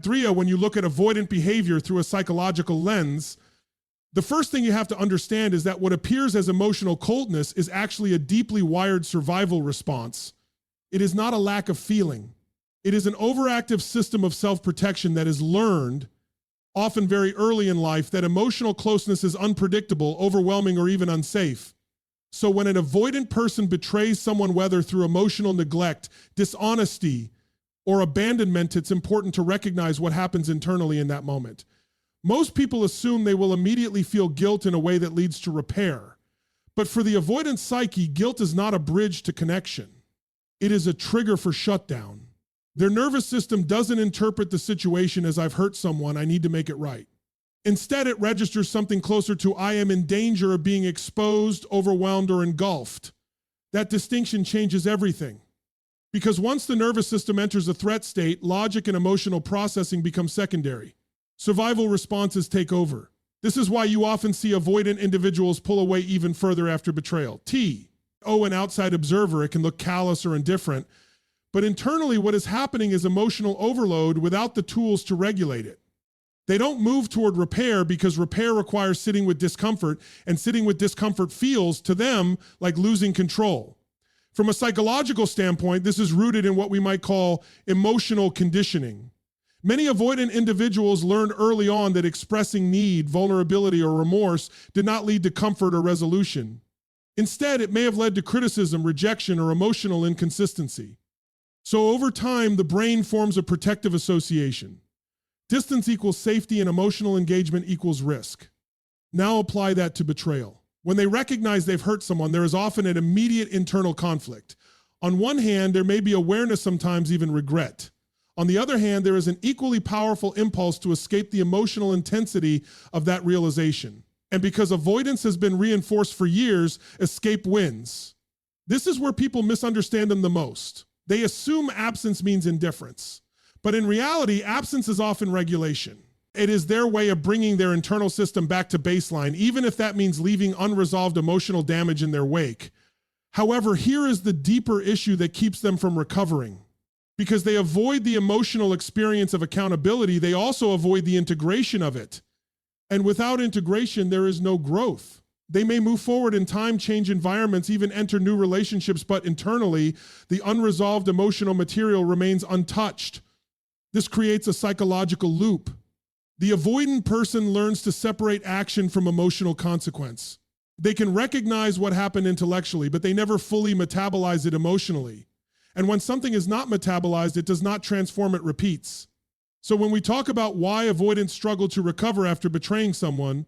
Drea, when you look at avoidant behavior through a psychological lens, the first thing you have to understand is that what appears as emotional coldness is actually a deeply wired survival response. It is not a lack of feeling. It is an overactive system of self-protection that is learned, often very early in life, that emotional closeness is unpredictable, overwhelming, or even unsafe. So when an avoidant person betrays someone, whether through emotional neglect, dishonesty, or abandonment, it's important to recognize what happens internally in that moment. Most people assume they will immediately feel guilt in a way that leads to repair. But for the avoidant psyche, guilt is not a bridge to connection. It is a trigger for shutdown. Their nervous system doesn't interpret the situation as I've hurt someone, I need to make it right. Instead, it registers something closer to I am in danger of being exposed, overwhelmed, or engulfed. That distinction changes everything. Because once the nervous system enters a threat state, logic and emotional processing become secondary. Survival responses take over. This is why you often see avoidant individuals pull away even further after betrayal. An outside observer, it can look callous or indifferent, but internally what is happening is emotional overload without the tools to regulate it. They don't move toward repair because repair requires sitting with discomfort, and sitting with discomfort feels to them like losing control. From a psychological standpoint, this is rooted in what we might call emotional conditioning. Many avoidant individuals learned early on that expressing need, vulnerability, or remorse did not lead to comfort or resolution. Instead, it may have led to criticism, rejection, or emotional inconsistency. So over time, the brain forms a protective association. Distance equals safety and emotional engagement equals risk. Now apply that to betrayal. When they recognize they've hurt someone, there is often an immediate internal conflict. On one hand, there may be awareness, sometimes even regret. On the other hand, there is an equally powerful impulse to escape the emotional intensity of that realization. And because avoidance has been reinforced for years, escape wins. This is where people misunderstand them the most. They assume absence means indifference. But in reality, absence is often regulation. It is their way of bringing their internal system back to baseline, even if that means leaving unresolved emotional damage in their wake. However, here is the deeper issue that keeps them from recovering. Because they avoid the emotional experience of accountability, they also avoid the integration of it. And without integration, there is no growth. They may move forward in time, change environments, even enter new relationships, but internally, the unresolved emotional material remains untouched. This creates a psychological loop. The avoidant person learns to separate action from emotional consequence. They can recognize what happened intellectually, but they never fully metabolize it emotionally. And when something is not metabolized, it does not transform, it repeats. So when we talk about why avoidants struggle to recover after betraying someone,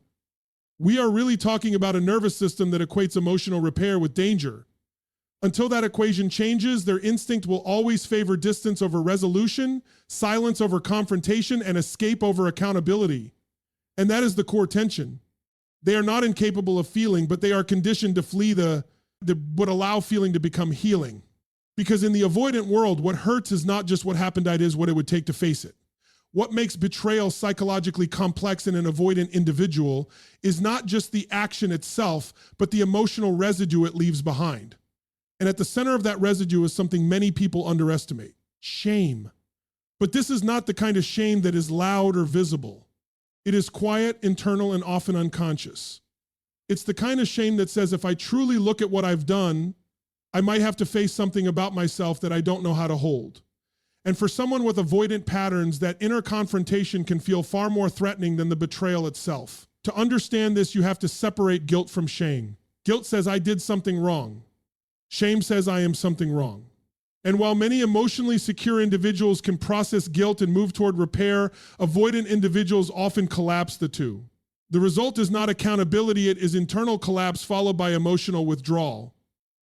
we are really talking about a nervous system that equates emotional repair with danger. Until that equation changes, their instinct will always favor distance over resolution, silence over confrontation, and escape over accountability. And that is the core tension. They are not incapable of feeling, but they are conditioned to flee would allow feeling to become healing. Because in the avoidant world, what hurts is not just what happened, it is what it would take to face it. What makes betrayal psychologically complex in an avoidant individual is not just the action itself, but the emotional residue it leaves behind. And at the center of that residue is something many people underestimate: shame. But this is not the kind of shame that is loud or visible. It is quiet, internal, and often unconscious. It's the kind of shame that says, if I truly look at what I've done, I might have to face something about myself that I don't know how to hold. And for someone with avoidant patterns, that inner confrontation can feel far more threatening than the betrayal itself. To understand this, you have to separate guilt from shame. Guilt says I did something wrong. Shame says I am something wrong. And while many emotionally secure individuals can process guilt and move toward repair, avoidant individuals often collapse the two. The result is not accountability, it is internal collapse followed by emotional withdrawal.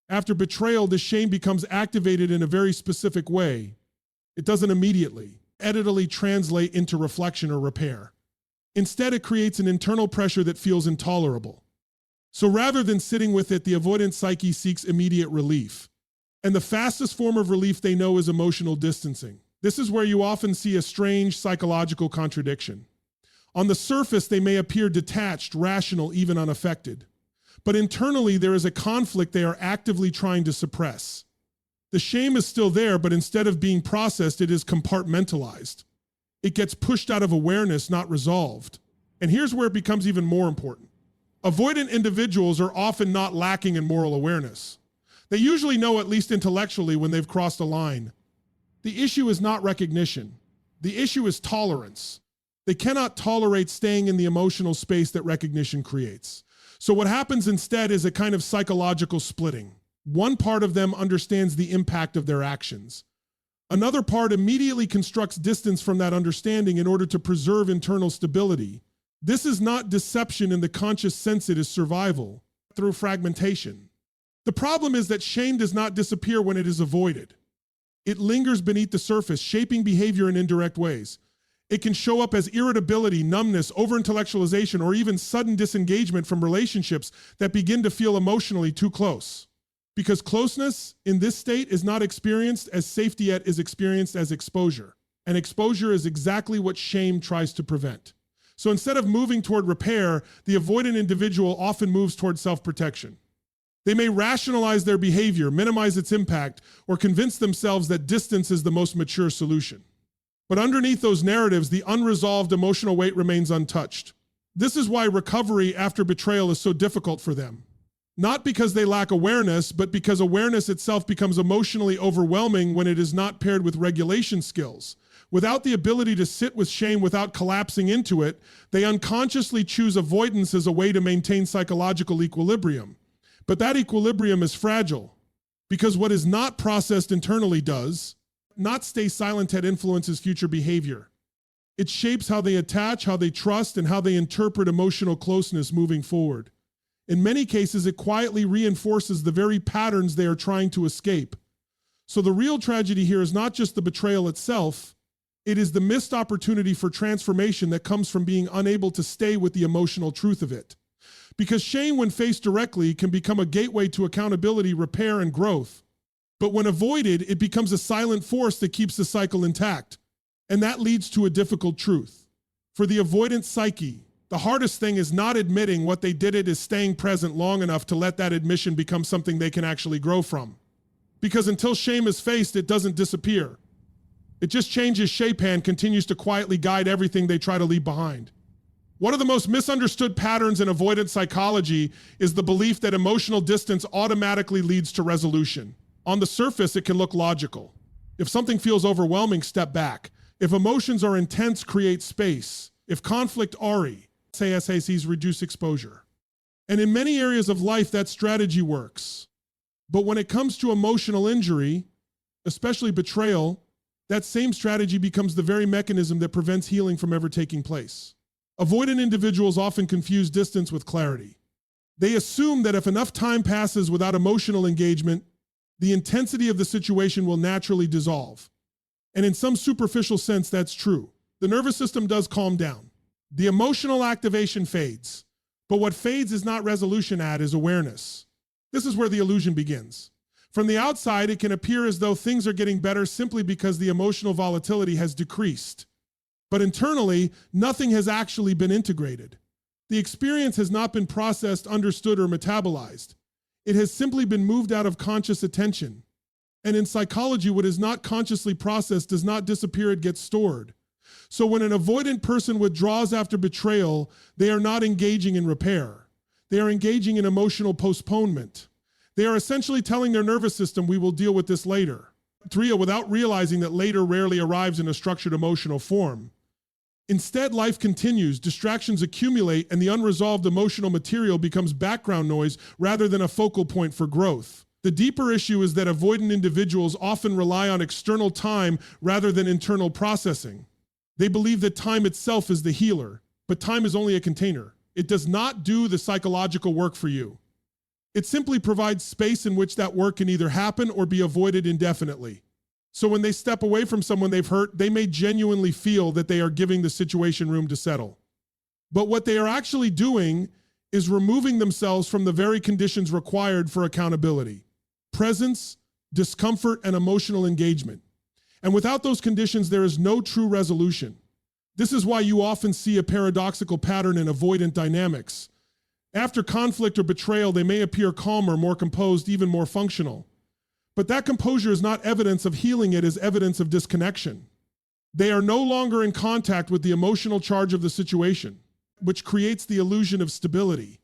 After betrayal, the shame becomes activated in a very specific way. It doesn't immediately translate into reflection or repair. Instead, it creates an internal pressure that feels intolerable. So rather than sitting with it, the avoidant psyche seeks immediate relief. And the fastest form of relief they know is emotional distancing. This is where you often see a strange psychological contradiction. On the surface, they may appear detached, rational, even unaffected. But internally, there is a conflict they are actively trying to suppress. The shame is still there, but instead of being processed, it is compartmentalized. It gets pushed out of awareness, not resolved. And here's where it becomes even more important. Avoidant individuals are often not lacking in moral awareness. They usually know, at least intellectually, when they've crossed a line. The issue is not recognition. The issue is tolerance. They cannot tolerate staying in the emotional space that recognition creates. So what happens instead is a kind of psychological splitting. One part of them understands the impact of their actions. Another part immediately constructs distance from that understanding in order to preserve internal stability. This is not deception in the conscious sense, it is survival through fragmentation. The problem is that shame does not disappear when it is avoided. It lingers beneath the surface, shaping behavior in indirect ways. It can show up as irritability, numbness, over-intellectualization, or even sudden disengagement from relationships that begin to feel emotionally too close. Because closeness in this state is not experienced as safety, yet is experienced as exposure. And exposure is exactly what shame tries to prevent. So instead of moving toward repair, the avoidant individual often moves toward self-protection. They may rationalize their behavior, minimize its impact, or convince themselves that distance is the most mature solution. But underneath those narratives, the unresolved emotional weight remains untouched. This is why recovery after betrayal is so difficult for them. Not because they lack awareness, but because awareness itself becomes emotionally overwhelming when it is not paired with regulation skills. Without the ability to sit with shame without collapsing into it, they unconsciously choose avoidance as a way to maintain psychological equilibrium. But that equilibrium is fragile, because what is not processed internally does not stay silent, yet influences future behavior. It shapes how they attach, how they trust, and how they interpret emotional closeness moving forward. In many cases, it quietly reinforces the very patterns they are trying to escape. So the real tragedy here is not just the betrayal itself, it is the missed opportunity for transformation that comes from being unable to stay with the emotional truth of it. Because shame, when faced directly, can become a gateway to accountability, repair, and growth. But when avoided, it becomes a silent force that keeps the cycle intact. And that leads to a difficult truth. For the avoidant psyche, the hardest thing is not admitting what they did, it is staying present long enough to let that admission become something they can actually grow from. Because until shame is faced, it doesn't disappear. It just changes shape and continues to quietly guide everything they try to leave behind. One of the most misunderstood patterns in avoidant psychology is the belief that emotional distance automatically leads to resolution. On the surface, it can look logical. If something feels overwhelming, step back. If emotions are intense, create space. If conflict sees reduce exposure. And in many areas of life, that strategy works. But when it comes to emotional injury, especially betrayal, that same strategy becomes the very mechanism that prevents healing from ever taking place. Avoidant individuals often confuse distance with clarity. They assume that if enough time passes without emotional engagement, the intensity of the situation will naturally dissolve. And in some superficial sense, that's true. The nervous system does calm down. The emotional activation fades. But what fades is not resolution, is awareness. This is where the illusion begins. From the outside, it can appear as though things are getting better simply because the emotional volatility has decreased. But internally, nothing has actually been integrated. The experience has not been processed, understood, or metabolized. It has simply been moved out of conscious attention. And in psychology, what is not consciously processed does not disappear, it gets stored. So when an avoidant person withdraws after betrayal, they are not engaging in repair. They are engaging in emotional postponement. They are essentially telling their nervous system, we will deal with this later. Without realizing that later rarely arrives in a structured emotional form. Instead, life continues, distractions accumulate, and the unresolved emotional material becomes background noise rather than a focal point for growth. The deeper issue is that avoidant individuals often rely on external time rather than internal processing. They believe that time itself is the healer, but time is only a container. It does not do the psychological work for you. It simply provides space in which that work can either happen or be avoided indefinitely. So when they step away from someone they've hurt, they may genuinely feel that they are giving the situation room to settle. But what they are actually doing is removing themselves from the very conditions required for accountability: presence, discomfort, and emotional engagement. And without those conditions, there is no true resolution. This is why you often see a paradoxical pattern in avoidant dynamics. After conflict or betrayal, they may appear calmer, more composed, even more functional. But that composure is not evidence of healing, it is evidence of disconnection. They are no longer in contact with the emotional charge of the situation, which creates the illusion of stability.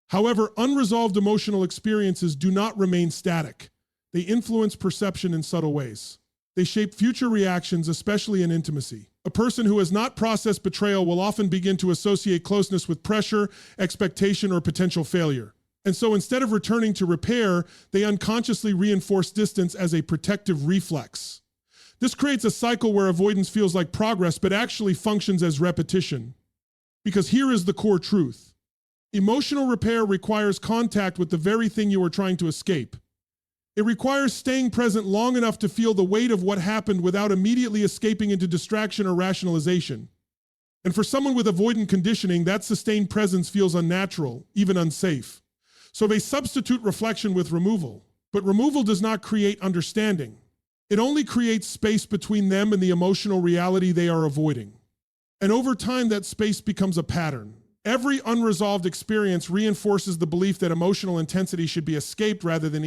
However, unresolved emotional experiences do not remain static. They influence perception in subtle ways. They shape future reactions, especially in intimacy. A person who has not processed betrayal will often begin to associate closeness with pressure, expectation, or potential failure. And so instead of returning to repair, they unconsciously reinforce distance as a protective reflex. This creates a cycle where avoidance feels like progress, but actually functions as repetition. Because here is the core truth. Emotional repair requires contact with the very thing you are trying to escape. It requires staying present long enough to feel the weight of what happened without immediately escaping into distraction or rationalization. And for someone with avoidant conditioning, that sustained presence feels unnatural, even unsafe. So they substitute reflection with removal. But removal does not create understanding. It only creates space between them and the emotional reality they are avoiding. And over time, that space becomes a pattern. Every unresolved experience reinforces the belief that emotional intensity should be escaped rather than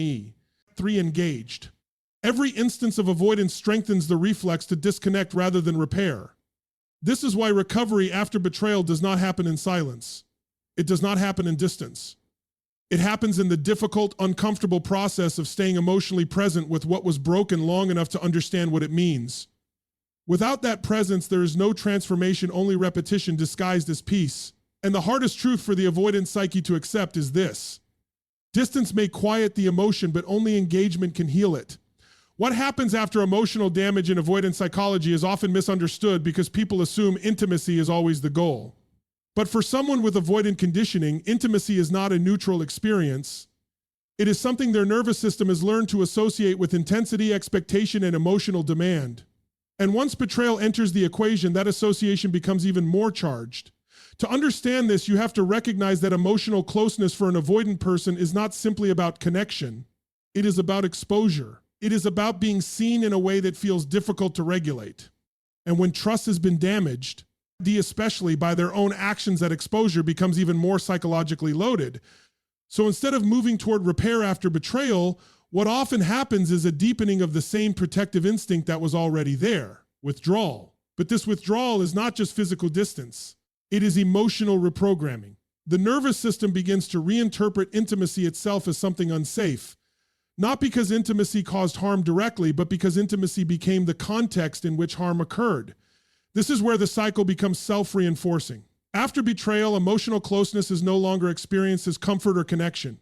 engaged. Every instance of avoidance strengthens the reflex to disconnect rather than repair. This is why recovery after betrayal does not happen in silence. It does not happen in distance. It happens in the difficult, uncomfortable process of staying emotionally present with what was broken long enough to understand what it means. Without that presence, there is no transformation, only repetition disguised as peace. And the hardest truth for the avoidant psyche to accept is this. Distance may quiet the emotion, but only engagement can heal it. What happens after emotional damage in avoidant psychology is often misunderstood because people assume intimacy is always the goal. But for someone with avoidant conditioning, intimacy is not a neutral experience. It is something their nervous system has learned to associate with intensity, expectation, and emotional demand. And once betrayal enters the equation, that association becomes even more charged. To understand this, you have to recognize that emotional closeness for an avoidant person is not simply about connection. It is about exposure. It is about being seen in a way that feels difficult to regulate. And when trust has been damaged, especially by their own actions, that exposure becomes even more psychologically loaded. So instead of moving toward repair after betrayal, what often happens is a deepening of the same protective instinct that was already there, withdrawal. But this withdrawal is not just physical distance. It is emotional reprogramming. The nervous system begins to reinterpret intimacy itself as something unsafe, not because intimacy caused harm directly, but because intimacy became the context in which harm occurred. This is where the cycle becomes self-reinforcing. After betrayal, emotional closeness is no longer experienced as comfort or connection.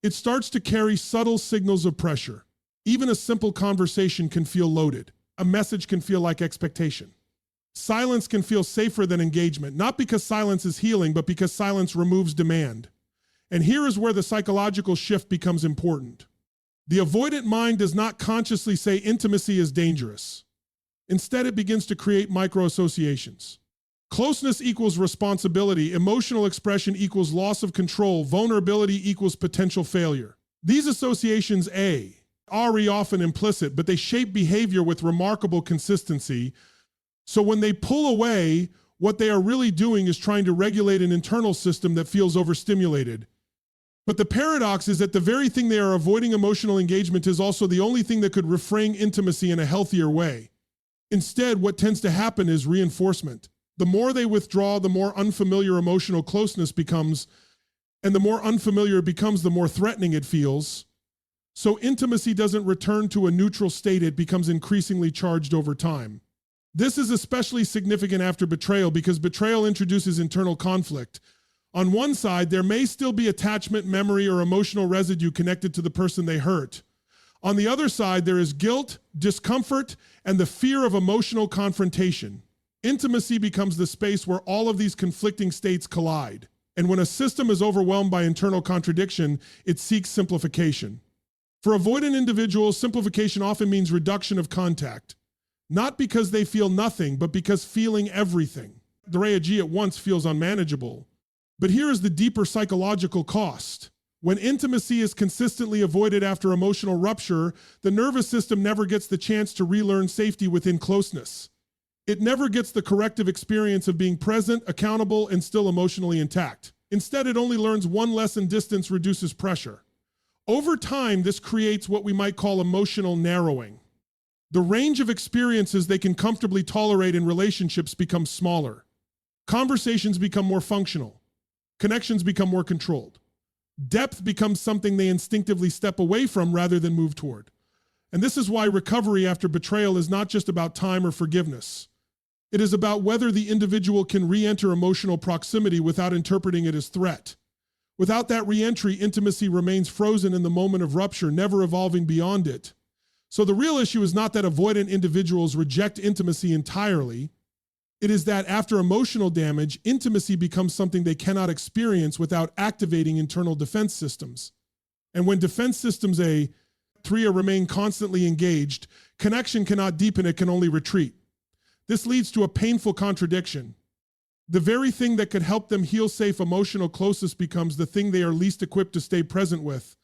It starts to carry subtle signals of pressure. Even a simple conversation can feel loaded. A message can feel like expectation. Silence can feel safer than engagement, not because silence is healing, but because silence removes demand. And here is where the psychological shift becomes important. The avoidant mind does not consciously say intimacy is dangerous. Instead, it begins to create micro-associations. Closeness equals responsibility, emotional expression equals loss of control, vulnerability equals potential failure. These associations are often implicit, but they shape behavior with remarkable consistency. So when they pull away, what they are really doing is trying to regulate an internal system that feels overstimulated. But the paradox is that the very thing they are avoiding, emotional engagement, is also the only thing that could reframe intimacy in a healthier way. Instead, what tends to happen is reinforcement. The more they withdraw, the more unfamiliar emotional closeness becomes, and the more unfamiliar it becomes, the more threatening it feels. So intimacy doesn't return to a neutral state, it becomes increasingly charged over time. This is especially significant after betrayal because betrayal introduces internal conflict. On one side, there may still be attachment, memory, or emotional residue connected to the person they hurt. On the other side, there is guilt, discomfort, and the fear of emotional confrontation. Intimacy becomes the space where all of these conflicting states collide. And when a system is overwhelmed by internal contradiction, it seeks simplification. For avoidant individuals, simplification often means reduction of contact. Not because they feel nothing, but because feeling everything. The G at once feels unmanageable. But here is the deeper psychological cost. When intimacy is consistently avoided after emotional rupture, the nervous system never gets the chance to relearn safety within closeness. It never gets the corrective experience of being present, accountable, and still emotionally intact. Instead, it only learns one lesson: distance reduces pressure. Over time, this creates what we might call emotional narrowing. The range of experiences they can comfortably tolerate in relationships becomes smaller. Conversations become more functional. Connections become more controlled. Depth becomes something they instinctively step away from rather than move toward. And this is why recovery after betrayal is not just about time or forgiveness. It is about whether the individual can re-enter emotional proximity without interpreting it as threat. Without that re-entry, intimacy remains frozen in the moment of rupture, never evolving beyond it. So the real issue is not that avoidant individuals reject intimacy entirely. It is that after emotional damage, intimacy becomes something they cannot experience without activating internal defense systems. And when defense systems A, 3 remain constantly engaged, connection cannot deepen, it can only retreat. This leads to a painful contradiction. The very thing that could help them heal safe emotional closeness becomes the thing they are least equipped to stay present with.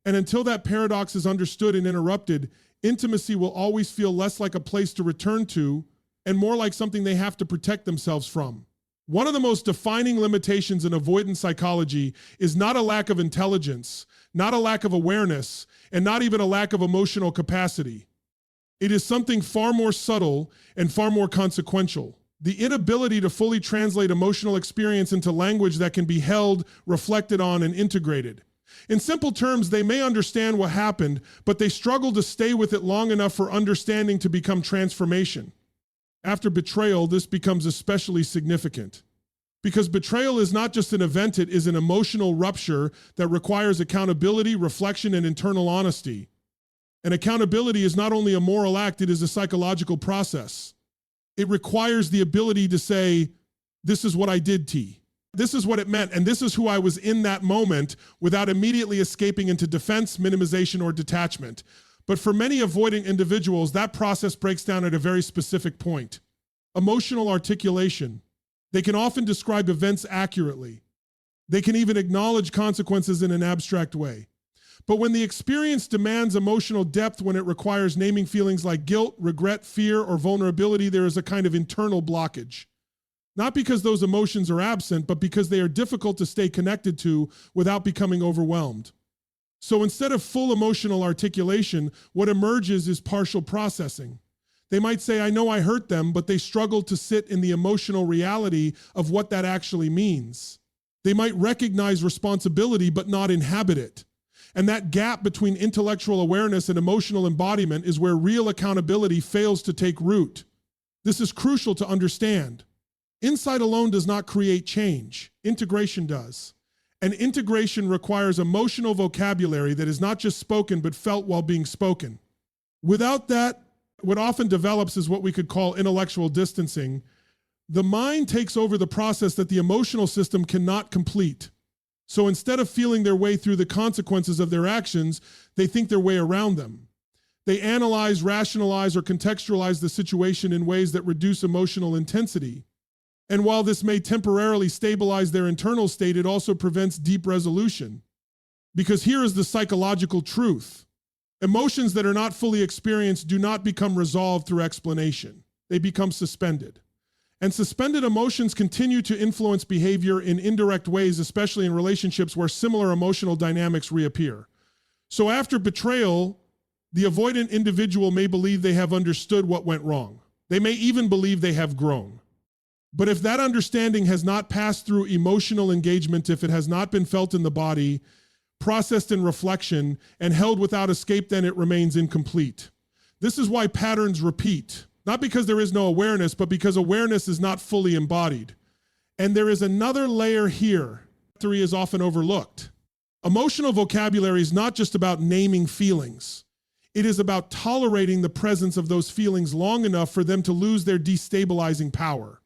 And until that paradox is understood and interrupted, intimacy will always feel less like a place to return to and more like something they have to protect themselves from. One of the most defining limitations in avoidant psychology is not a lack of intelligence, not a lack of awareness, and not even a lack of emotional capacity. It is something far more subtle and far more consequential. The inability to fully translate emotional experience into language that can be held, reflected on, and integrated. In simple terms, they may understand what happened, but they struggle to stay with it long enough for understanding to become transformation. After betrayal, this becomes especially significant. Because betrayal is not just an event, it is an emotional rupture that requires accountability, reflection, and internal honesty. And accountability is not only a moral act, it is a psychological process. It requires the ability to say, this is what I did, T. This is what it meant, and this is who I was in that moment, without immediately escaping into defense, minimization, or detachment. But for many avoiding individuals, that process breaks down at a very specific point. Emotional articulation. They can often describe events accurately. They can even acknowledge consequences in an abstract way. But when the experience demands emotional depth, when it requires naming feelings like guilt, regret, fear, or vulnerability, there is a kind of internal blockage. Not because those emotions are absent, but because they are difficult to stay connected to without becoming overwhelmed. So instead of full emotional articulation, what emerges is partial processing. They might say, I know I hurt them, but they struggle to sit in the emotional reality of what that actually means. They might recognize responsibility, but not inhabit it. And that gap between intellectual awareness and emotional embodiment is where real accountability fails to take root. This is crucial to understand. Insight alone does not create change. Integration does. And integration requires emotional vocabulary that is not just spoken but felt while being spoken. Without that, what often develops is what we could call intellectual distancing. The mind takes over the process that the emotional system cannot complete. So instead of feeling their way through the consequences of their actions, they think their way around them. They analyze, rationalize, or contextualize the situation in ways that reduce emotional intensity. And while this may temporarily stabilize their internal state, it also prevents deep resolution. Because here is the psychological truth. Emotions that are not fully experienced do not become resolved through explanation. They become suspended. And suspended emotions continue to influence behavior in indirect ways, especially in relationships where similar emotional dynamics reappear. So after betrayal, the avoidant individual may believe they have understood what went wrong. They may even believe they have grown. But if that understanding has not passed through emotional engagement, if it has not been felt in the body, processed in reflection, and held without escape, then it remains incomplete. This is why patterns repeat. Not because there is no awareness, but because awareness is not fully embodied. And there is another layer here. 3 is often overlooked. Emotional vocabulary is not just about naming feelings. It is about tolerating the presence of those feelings long enough for them to lose their destabilizing power.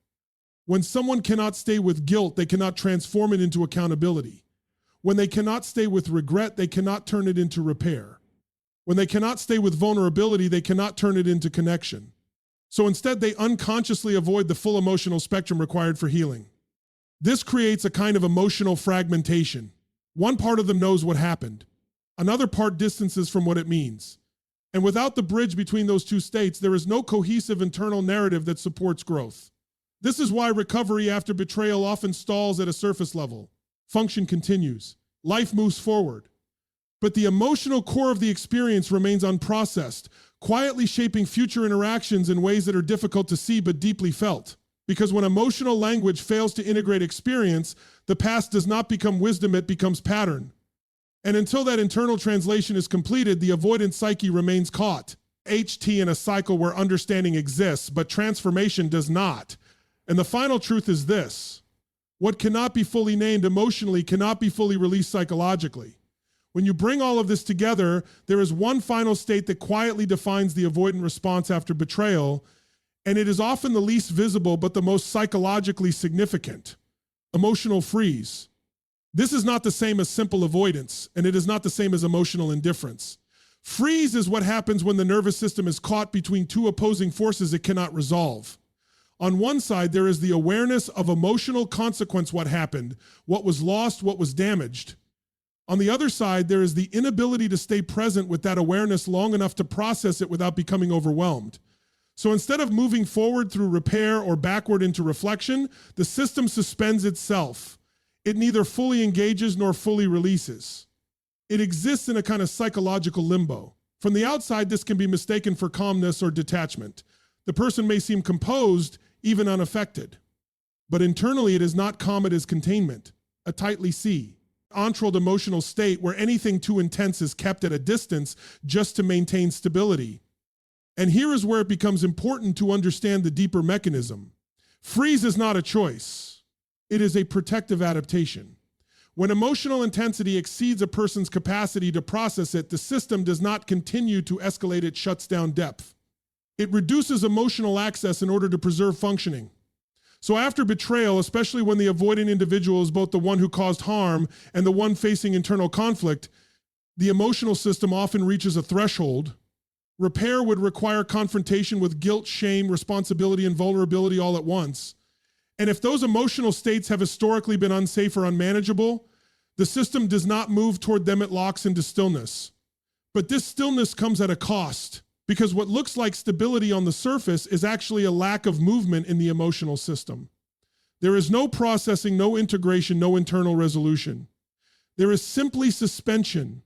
When someone cannot stay with guilt, they cannot transform it into accountability. When they cannot stay with regret, they cannot turn it into repair. When they cannot stay with vulnerability, they cannot turn it into connection. So instead, they unconsciously avoid the full emotional spectrum required for healing. This creates a kind of emotional fragmentation. One part of them knows what happened. Another part distances from what it means. And without the bridge between those two states, there is no cohesive internal narrative that supports growth. This is why recovery after betrayal often stalls at a surface level. Function continues. Life moves forward. But the emotional core of the experience remains unprocessed, quietly shaping future interactions in ways that are difficult to see but deeply felt. Because when emotional language fails to integrate experience, the past does not become wisdom, it becomes pattern. And until that internal translation is completed, the avoidant psyche remains caught. In a cycle where understanding exists, but transformation does not. And the final truth is this: what cannot be fully named emotionally cannot be fully released psychologically. When you bring all of this together, there is one final state that quietly defines the avoidant response after betrayal, and it is often the least visible but the most psychologically significant: emotional freeze. This is not the same as simple avoidance, and it is not the same as emotional indifference. Freeze is what happens when the nervous system is caught between two opposing forces it cannot resolve. On one side, there is the awareness of emotional consequence: what happened, what was lost, what was damaged. On the other side, there is the inability to stay present with that awareness long enough to process it without becoming overwhelmed. So instead of moving forward through repair or backward into reflection, the system suspends itself. It neither fully engages nor fully releases. It exists in a kind of psychological limbo. From the outside, this can be mistaken for calmness or detachment. The person may seem composed, even unaffected. But internally, it is not calm, it is containment, a tightly controlled emotional state where anything too intense is kept at a distance just to maintain stability. And here is where it becomes important to understand the deeper mechanism. Freeze is not a choice. It is a protective adaptation. When emotional intensity exceeds a person's capacity to process it, the system does not continue to escalate, it shuts down depth. It reduces emotional access in order to preserve functioning. So after betrayal, especially when the avoidant individual is both the one who caused harm and the one facing internal conflict, the emotional system often reaches a threshold. Repair would require confrontation with guilt, shame, responsibility, and vulnerability all at once. And if those emotional states have historically been unsafe or unmanageable, the system does not move toward them, it locks into stillness. But this stillness comes at a cost, because what looks like stability on the surface is actually a lack of movement in the emotional system. There is no processing, no integration, no internal resolution. There is simply suspension.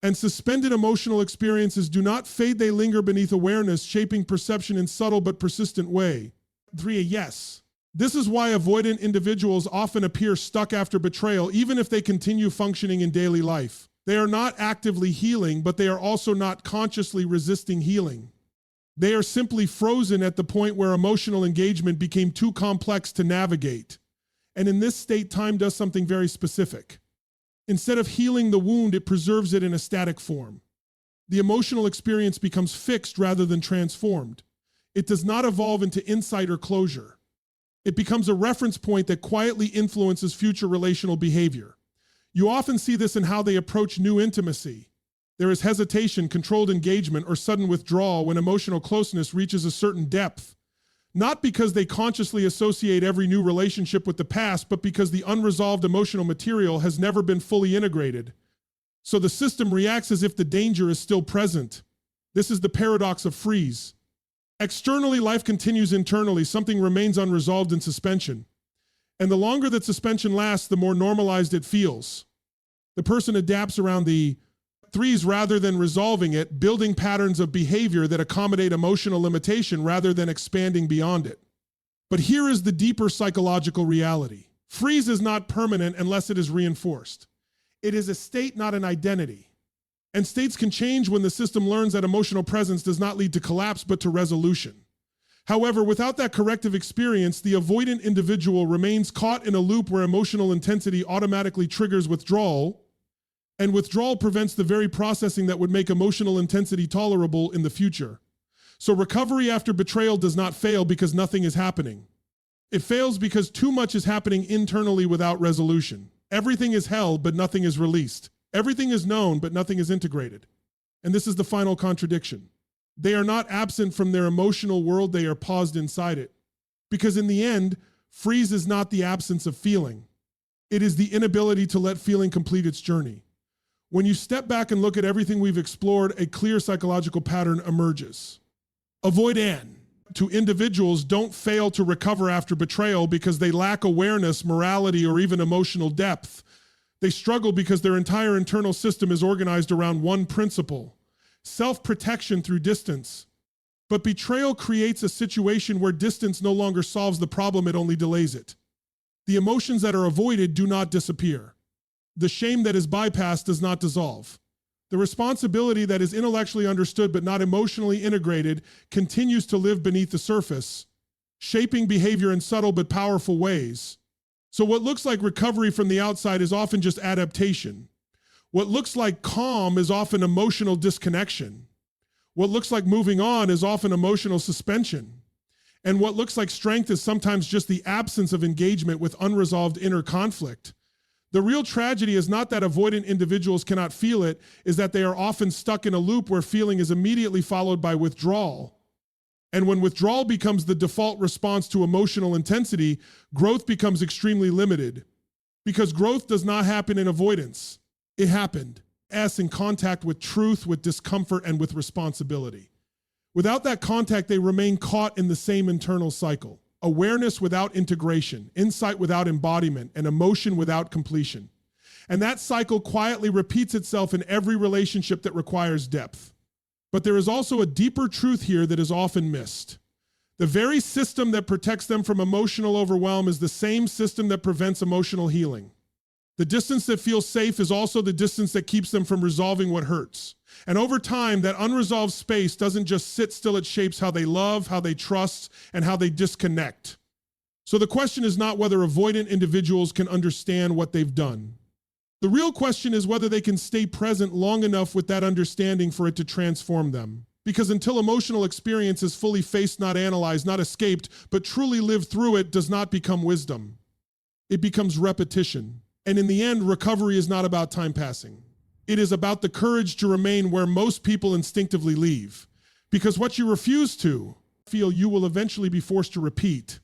And suspended emotional experiences do not fade, they linger beneath awareness, shaping perception in subtle but persistent way. 3. Yes. This is why avoidant individuals often appear stuck after betrayal, even if they continue functioning in daily life. They are not actively healing, but they are also not consciously resisting healing. They are simply frozen at the point where emotional engagement became too complex to navigate. And in this state, time does something very specific. Instead of healing the wound, it preserves it in a static form. The emotional experience becomes fixed rather than transformed. It does not evolve into insight or closure. It becomes a reference point that quietly influences future relational behavior. You often see this in how they approach new intimacy. There is hesitation, controlled engagement, or sudden withdrawal when emotional closeness reaches a certain depth. Not because they consciously associate every new relationship with the past, but because the unresolved emotional material has never been fully integrated. So the system reacts as if the danger is still present. This is the paradox of freeze. Externally, life continues. Internally, something remains unresolved in suspension. And the longer that suspension lasts, the more normalized it feels. The person adapts around the threes rather than resolving it, building patterns of behavior that accommodate emotional limitation rather than expanding beyond it. But here is the deeper psychological reality. Freeze is not permanent unless it is reinforced. It is a state, not an identity. And states can change when the system learns that emotional presence does not lead to collapse, but to resolution. However, without that corrective experience, the avoidant individual remains caught in a loop where emotional intensity automatically triggers withdrawal, and withdrawal prevents the very processing that would make emotional intensity tolerable in the future. So recovery after betrayal does not fail because nothing is happening. It fails because too much is happening internally without resolution. Everything is held, but nothing is released. Everything is known, but nothing is integrated. And this is the final contradiction. They are not absent from their emotional world, they are paused inside it. Because in the end, freeze is not the absence of feeling. It is the inability to let feeling complete its journey. When you step back and look at everything we've explored, a clear psychological pattern emerges. Avoidant to individuals don't fail to recover after betrayal because they lack awareness, morality, or even emotional depth. They struggle because their entire internal system is organized around one principle: self-protection through distance. But betrayal creates a situation where distance no longer solves the problem, it only delays it. The emotions that are avoided do not disappear. The shame that is bypassed does not dissolve. The responsibility that is intellectually understood but not emotionally integrated continues to live beneath the surface, shaping behavior in subtle but powerful ways. So what looks like recovery from the outside is often just adaptation. What looks like calm is often emotional disconnection. What looks like moving on is often emotional suspension. And what looks like strength is sometimes just the absence of engagement with unresolved inner conflict. The real tragedy is not that avoidant individuals cannot feel it, is that they are often stuck in a loop where feeling is immediately followed by withdrawal. And when withdrawal becomes the default response to emotional intensity, growth becomes extremely limited. Because growth does not happen in avoidance. It happened in contact with truth, with discomfort, and with responsibility. Without that contact, they remain caught in the same internal cycle. Awareness without integration, insight without embodiment, and emotion without completion. And that cycle quietly repeats itself in every relationship that requires depth. But there is also a deeper truth here that is often missed. The very system that protects them from emotional overwhelm is the same system that prevents emotional healing. The distance that feels safe is also the distance that keeps them from resolving what hurts. And over time, that unresolved space doesn't just sit still, it shapes how they love, how they trust, and how they disconnect. So the question is not whether avoidant individuals can understand what they've done. The real question is whether they can stay present long enough with that understanding for it to transform them. Because until emotional experience is fully faced, not analyzed, not escaped, but truly lived through, it does not become wisdom. It becomes repetition. And in the end, recovery is not about time passing. It is about the courage to remain where most people instinctively leave. Because what you refuse to feel, you will eventually be forced to repeat.